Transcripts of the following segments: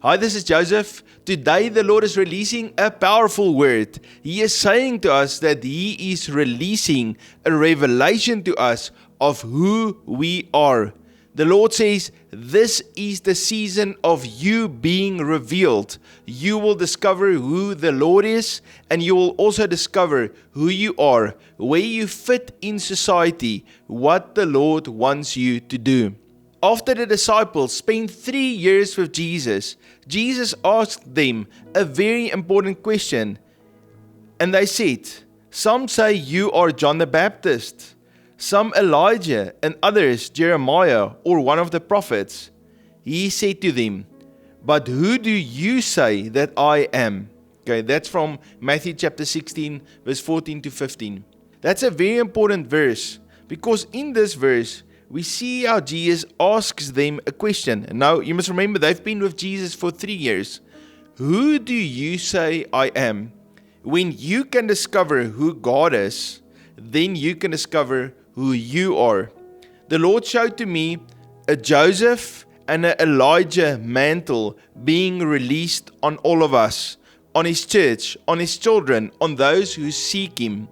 Hi, this is Joseph. Today the Lord is releasing a powerful word. He is saying to us that He is releasing a revelation to us of who we are. The Lord says, this is the season of you being revealed. You will discover who the Lord is, and you will also discover who you are, where you fit in society, what the Lord wants you to do. After the disciples spent 3 years with Jesus, Jesus asked them a very important question. And they said, some say you are John the Baptist, some Elijah, and others Jeremiah or one of the prophets. He said to them, but who do you say that I am? Okay, that's from Matthew chapter 16, verse 14 to 15. That's a very important verse, because in this verse, we see how Jesus asks them a question. Now, you must remember, they've been with Jesus for 3 years. Who do you say I am? When you can discover who God is, then you can discover who you are. The Lord showed to me a Joseph and an Elijah mantle being released on all of us, on His church, on His children, on those who seek Him.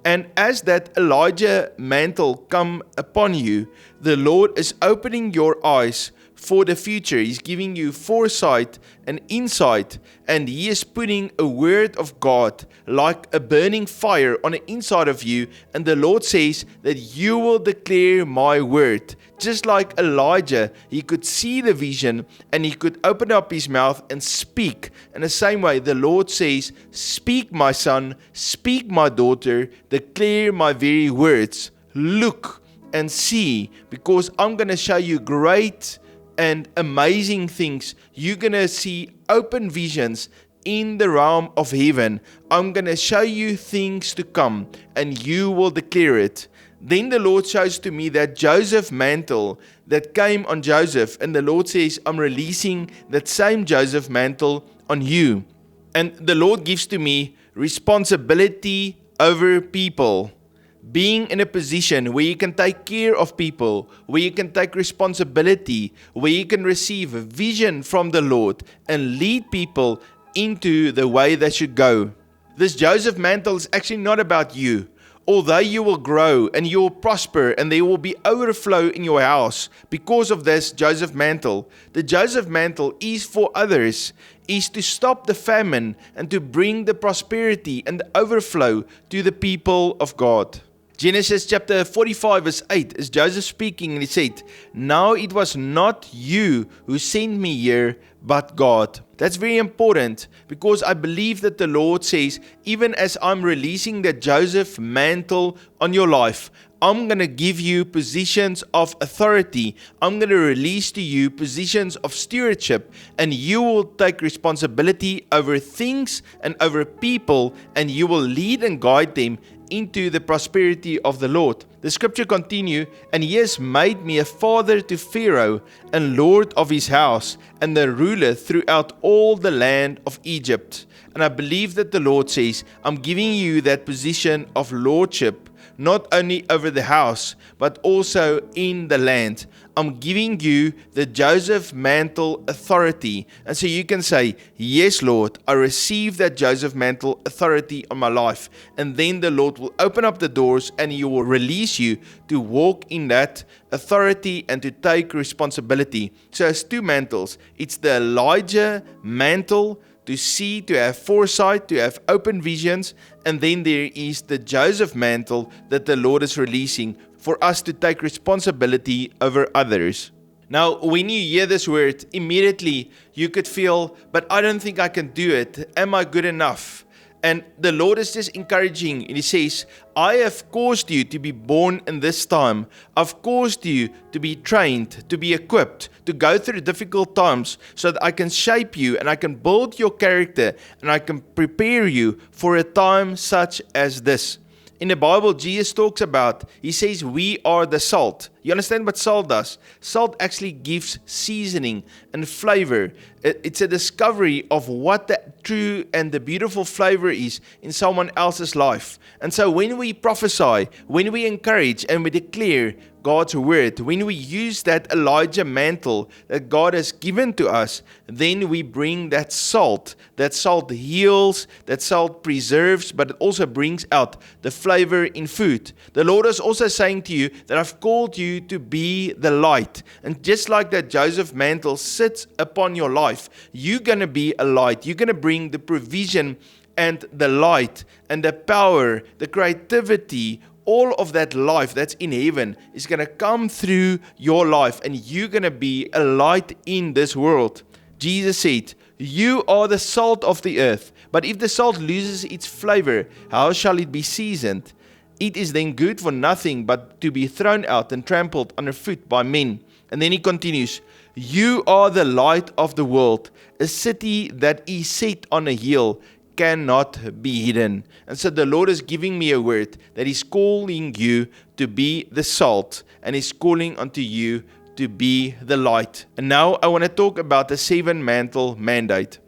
And as that Elijah mantle come upon you, the Lord is opening your eyes for the future. He's giving you foresight and insight, and He is putting a word of God like a burning fire on the inside of you. And the Lord says that you will declare my word. Just like Elijah, he could see the vision and he could open up his mouth and speak. In the same way, the Lord says, speak my son, speak my daughter, declare my very words. Look and see, because I'm going to show you great and amazing things. You're going to see open visions in the realm of heaven. I'm going to show you things to come, and you will declare it. Then the Lord shows to me that Joseph mantle that came on Joseph, and the Lord says, I'm releasing that same Joseph mantle on you. And the Lord gives to me responsibility over people. Being in a position where you can take care of people, where you can take responsibility, where you can receive a vision from the Lord and lead people into the way they should go. This Joseph mantle is actually not about you. Although you will grow and you will prosper and there will be overflow in your house because of this Joseph mantle, the Joseph mantle is for others, is to stop the famine and to bring the prosperity and the overflow to the people of God. Genesis chapter 45 verse 8 is Joseph speaking, and he said, now it was not you who sent me here, but God. That's very important, because I believe that the Lord says, even as I'm releasing the Joseph mantle on your life, I'm going to give you positions of authority. I'm going to release to you positions of stewardship, and you will take responsibility over things and over people, and you will lead and guide them into the prosperity of the Lord. The scripture continue, and He has made me a father to Pharaoh, and lord of his house, and the ruler throughout all the land of Egypt. And I believe that the Lord says, I'm giving you that position of lordship, not only over the house, but also in the land. I'm giving you the Joseph mantle authority. And so you can say, yes, Lord, I receive that Joseph mantle authority on my life. And then the Lord will open up the doors and He will release you to walk in that authority and to take responsibility. So it's two mantles. It's the Elijah mantle, to see, to have foresight, to have open visions. And then there is the Joseph mantle that the Lord is releasing for us to take responsibility over others. Now, when you hear this word, immediately you could feel, but I don't think I can do it. Am I good enough? And the Lord is just encouraging, and He says, I have caused you to be born in this time. I've caused you to be trained, to be equipped, to go through difficult times so that I can shape you and I can build your character and I can prepare you for a time such as this. In the Bible, Jesus talks about, He says, we are the salt. You understand what salt does? Salt actually gives seasoning and flavor. It's a discovery of what the true and the beautiful flavor is in someone else's life. And so when we prophesy, when we encourage and we declare God's word, when we use that Elijah mantle that God has given to us, then we bring that salt. That salt heals, that salt preserves, but it also brings out the flavor in food. The Lord is also saying to you that I've called you to be the light. And just like that Joseph mantle sits upon your life, you're going to be a light. You're going to bring the provision and the light and the power, the creativity, all of that life that's in heaven is going to come through your life, and you're going to be a light in this world. Jesus said, "You are the salt of the earth, but if the salt loses its flavor, how shall it be seasoned? It is then good for nothing but to be thrown out and trampled underfoot by men." And then he continues, "You are the light of the world. A city that is set on a hill cannot be hidden." And so the Lord is giving me a word that He's calling you to be the salt, and He's calling unto you to be the light. And now I want to talk about the 7 mantle mandate.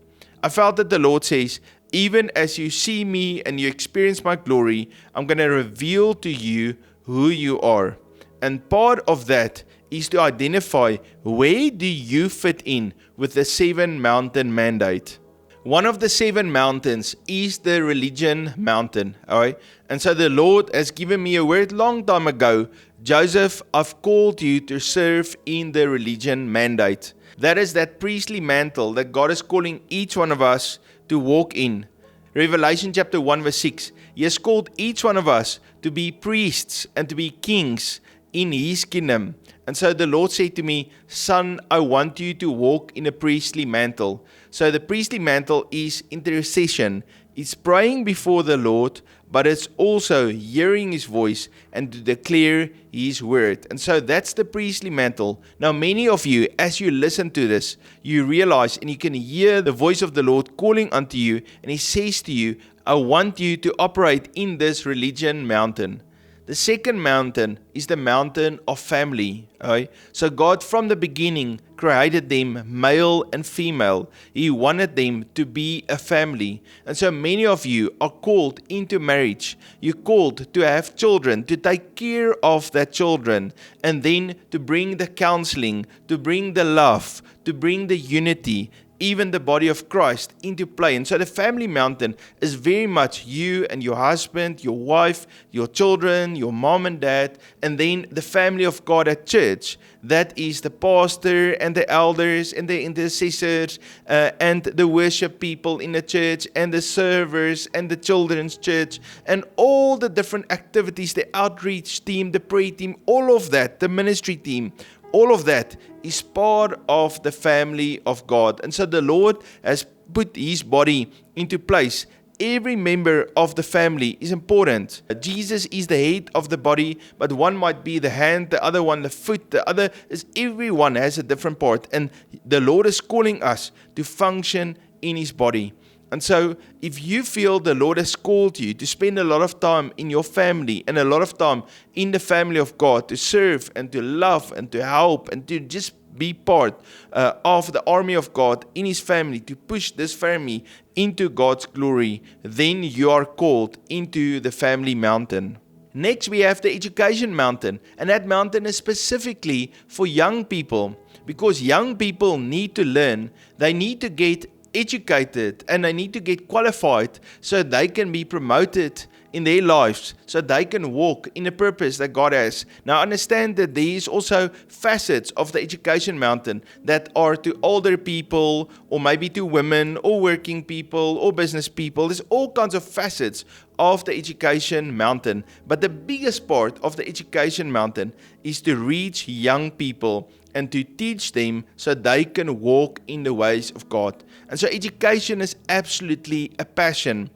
I felt that the Lord says, even as you see me and you experience my glory, I'm going to reveal to you who you are. And part of that is to identify where do you fit in with the 7 mountain mandate. One of the 7 mountains is the religion mountain. All right? And so the Lord has given me a word long time ago. Joseph, I've called you to serve in the religion mandate. That is that priestly mantle that God is calling each one of us to walk in. Revelation chapter 1 verse 6. He has called each one of us to be priests and to be kings in His kingdom. And so the Lord said to me, "Son, I want you to walk in a priestly mantle." So the priestly mantle is intercession. It's praying before the Lord, but it's also hearing His voice and to declare His word. And so that's the priestly mantle. Now many of you, as you listen to this, you realize and you can hear the voice of the Lord calling unto you, and He says to you, "I want you to operate in this religion mountain." The second mountain is the mountain of family. Right? So God from the beginning created them male and female. He wanted them to be a family. And so many of you are called into marriage. You're called to have children, to take care of that children, and then to bring the counseling, to bring the love, to bring the unity, even the body of Christ into play. And so the family mountain is very much you and your husband, your wife, your children, your mom and dad, and then the family of God at church. That is the pastor and the elders and the intercessors and the worship people in the church and the servers and the children's church and all the different activities, the outreach team, the prayer team, all of that, the ministry team. All of that is part of the family of God. And so the Lord has put His body into place. Every member of the family is important. Jesus is the head of the body, but one might be the hand, the other one the foot, the other is everyone has a different part. And the Lord is calling us to function in His body. And so if you feel the Lord has called you to spend a lot of time in your family and a lot of time in the family of God, to serve and to love and to help and to just be part of the army of God in His family, to push this family into God's glory, then you are called into the family mountain. Next, we have the education mountain, and that mountain is specifically for young people, because young people need to learn, they need to get educated, and they need to get qualified so they can be promoted in their lives, so they can walk in the purpose that God has. Now understand that there is also facets of the education mountain that are to older people, or maybe to women, or working people, or business people. There's all kinds of facets of the education mountain. But the biggest part of the education mountain is to reach young people and to teach them so they can walk in the ways of God. And so education is absolutely a passion.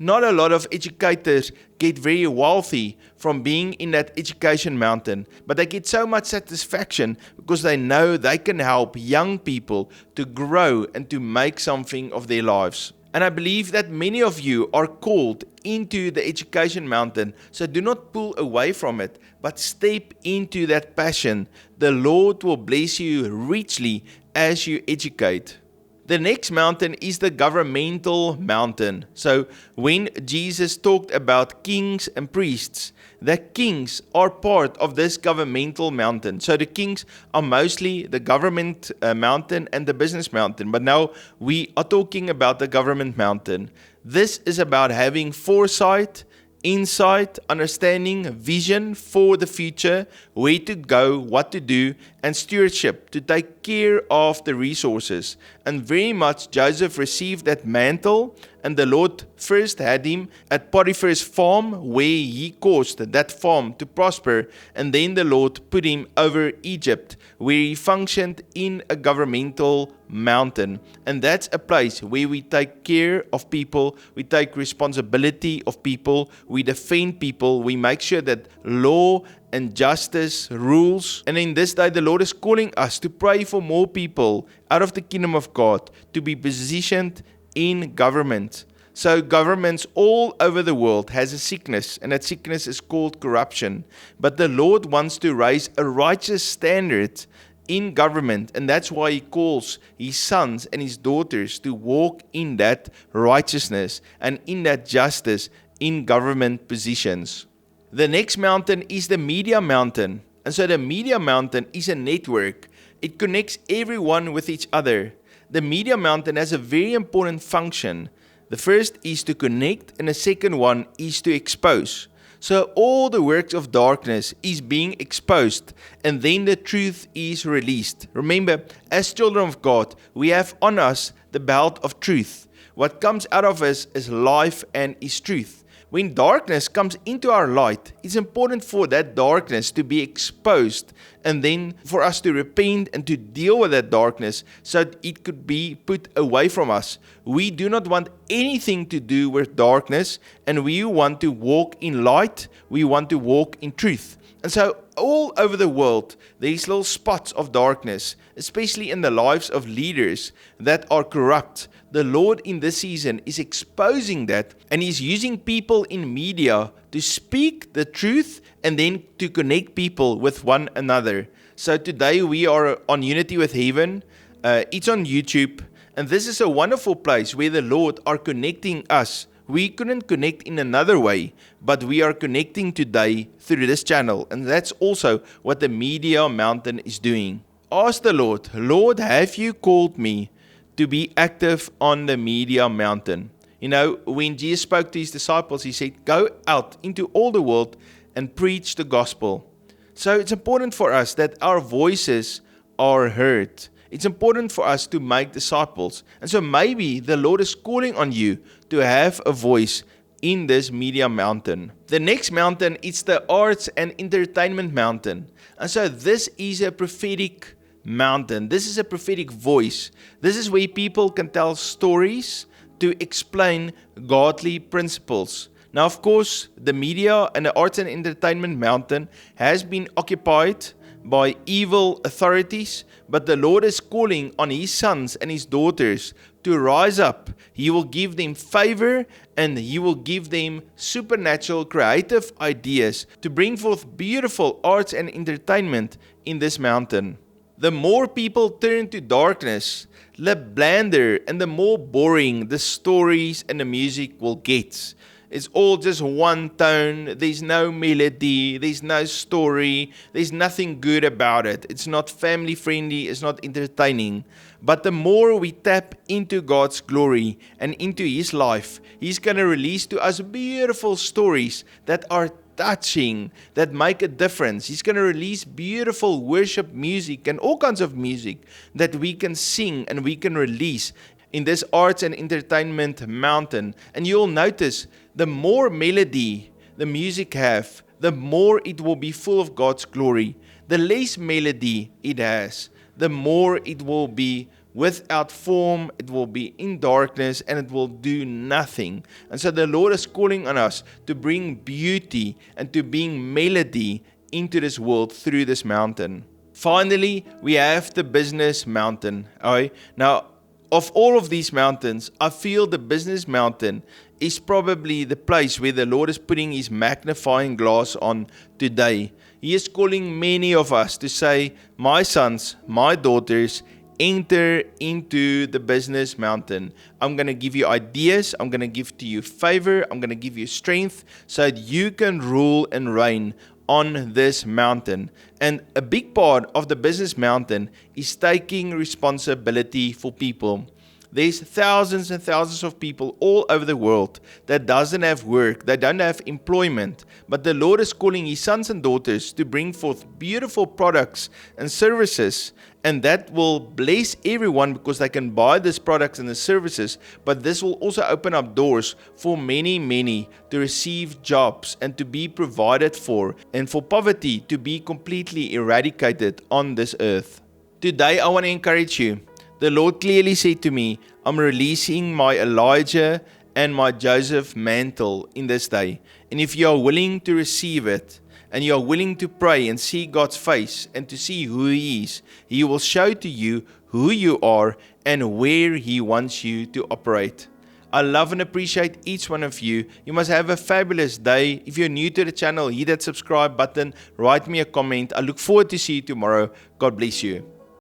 Not a lot of educators get very wealthy from being in that education mountain, but they get so much satisfaction because they know they can help young people to grow and to make something of their lives. And I believe that many of you are called into the education mountain. So do not pull away from it, but step into that passion. The Lord will bless you richly as you educate. The next mountain is the governmental mountain. So when Jesus talked about kings and priests, the kings are part of this governmental mountain. So the kings are mostly the government mountain and the business mountain. But now we are talking about the government mountain. This is about having foresight, insight, understanding, vision for the future, where to go, what to do, and stewardship to take care of the resources. And very much Joseph received that mantle, and the Lord first had him at Potiphar's farm, where he caused that farm to prosper, and then the Lord put him over Egypt, where he functioned in a governmental mountain. And that's a place where we take care of people, we take responsibility of people, we defend people, we make sure that law and justice rules. And in this day, the Lord is calling us to pray for more people out of the kingdom of God to be positioned in government. So governments all over the world has a sickness, and that sickness is called corruption. But the Lord wants to raise a righteous standard in government, and that's why He calls His sons and His daughters to walk in that righteousness and in that justice in government positions. The next mountain is the media mountain. And so the media mountain is a network. It connects everyone with each other. The media mountain has a very important function. The first is to connect, and the second one is to expose. So all the works of darkness is being exposed, and then the truth is released. Remember, as children of God, we have on us the belt of truth. What comes out of us is life and is truth. When darkness comes into our light, it's important for that darkness to be exposed, and then for us to repent and to deal with that darkness so that it could be put away from us. We do not want anything to do with darkness, and we want to walk in light. We want to walk in truth. And so all over the world, there's little spots of darkness, especially in the lives of leaders that are corrupt. The Lord in this season is exposing that, and He's using people in media to speak the truth and then to connect people with one another. So today we are on Unity with Heaven. It's on YouTube, and this is a wonderful place where the Lord are connecting us. We couldn't connect in another way, but we are connecting today through this channel, and that's also what the media mountain is doing. Ask the Lord, Lord, have you called me to be active on the media mountain? You know, when Jesus spoke to His disciples, He said, go out into all the world and preach the gospel. So it's important for us that our voices are heard. It's important for us to make disciples. And so maybe the Lord is calling on you to have a voice in this media mountain. The next mountain is the arts and entertainment mountain. And so this is a prophetic mountain. This is a prophetic voice. This is where people can tell stories to explain godly principles. Now, of course, the media and the arts and entertainment mountain has been occupied by evil authorities, but the Lord is calling on His sons and His daughters to rise up. He will give them favor, and He will give them supernatural creative ideas to bring forth beautiful arts and entertainment in this mountain. The more people turn to darkness, the blander and the more boring the stories and the music will get. It's all just one tone, there's no melody, there's no story, there's nothing good about it. It's not family friendly, it's not entertaining. But the more we tap into God's glory and into His life, He's going to release to us beautiful stories that are touching, that make a difference. He's going to release beautiful worship music and all kinds of music that we can sing and we can release in this arts and entertainment mountain. And you'll notice the more melody the music have, the more it will be full of God's glory. The less melody it has, the more it will be without form, it will be in darkness, and it will do nothing. And so the Lord is calling on us to bring beauty and to bring melody into this world through this mountain. Finally, we have the business mountain. All right? Now, Of all of these mountains, I feel the business mountain is probably the place where the Lord is putting His magnifying glass on today. He is calling many of us to say, my sons, my daughters, enter into the business mountain. I'm going to give you ideas. I'm going to give to you favor. I'm going to give you strength so that you can rule and reign on this mountain. And a big part of the business mountain is taking responsibility for people. There's thousands and thousands of people all over the world that doesn't have work, they don't have employment, but the Lord is calling His sons and daughters to bring forth beautiful products and services, and that will bless everyone because they can buy these products and the services, but this will also open up doors for many to receive jobs and to be provided for, and for poverty to be completely eradicated on this earth. Today I want to encourage you. The Lord clearly said to me, I'm releasing my Elijah and my Joseph mantle in this day. And if you are willing to receive it, and you are willing to pray and see God's face and to see who He is, He will show to you who you are and where He wants you to operate. I love and appreciate each one of you. You must have a fabulous day. If you're new to the channel, hit that subscribe button, write me a comment. I look forward to see you tomorrow. God bless you.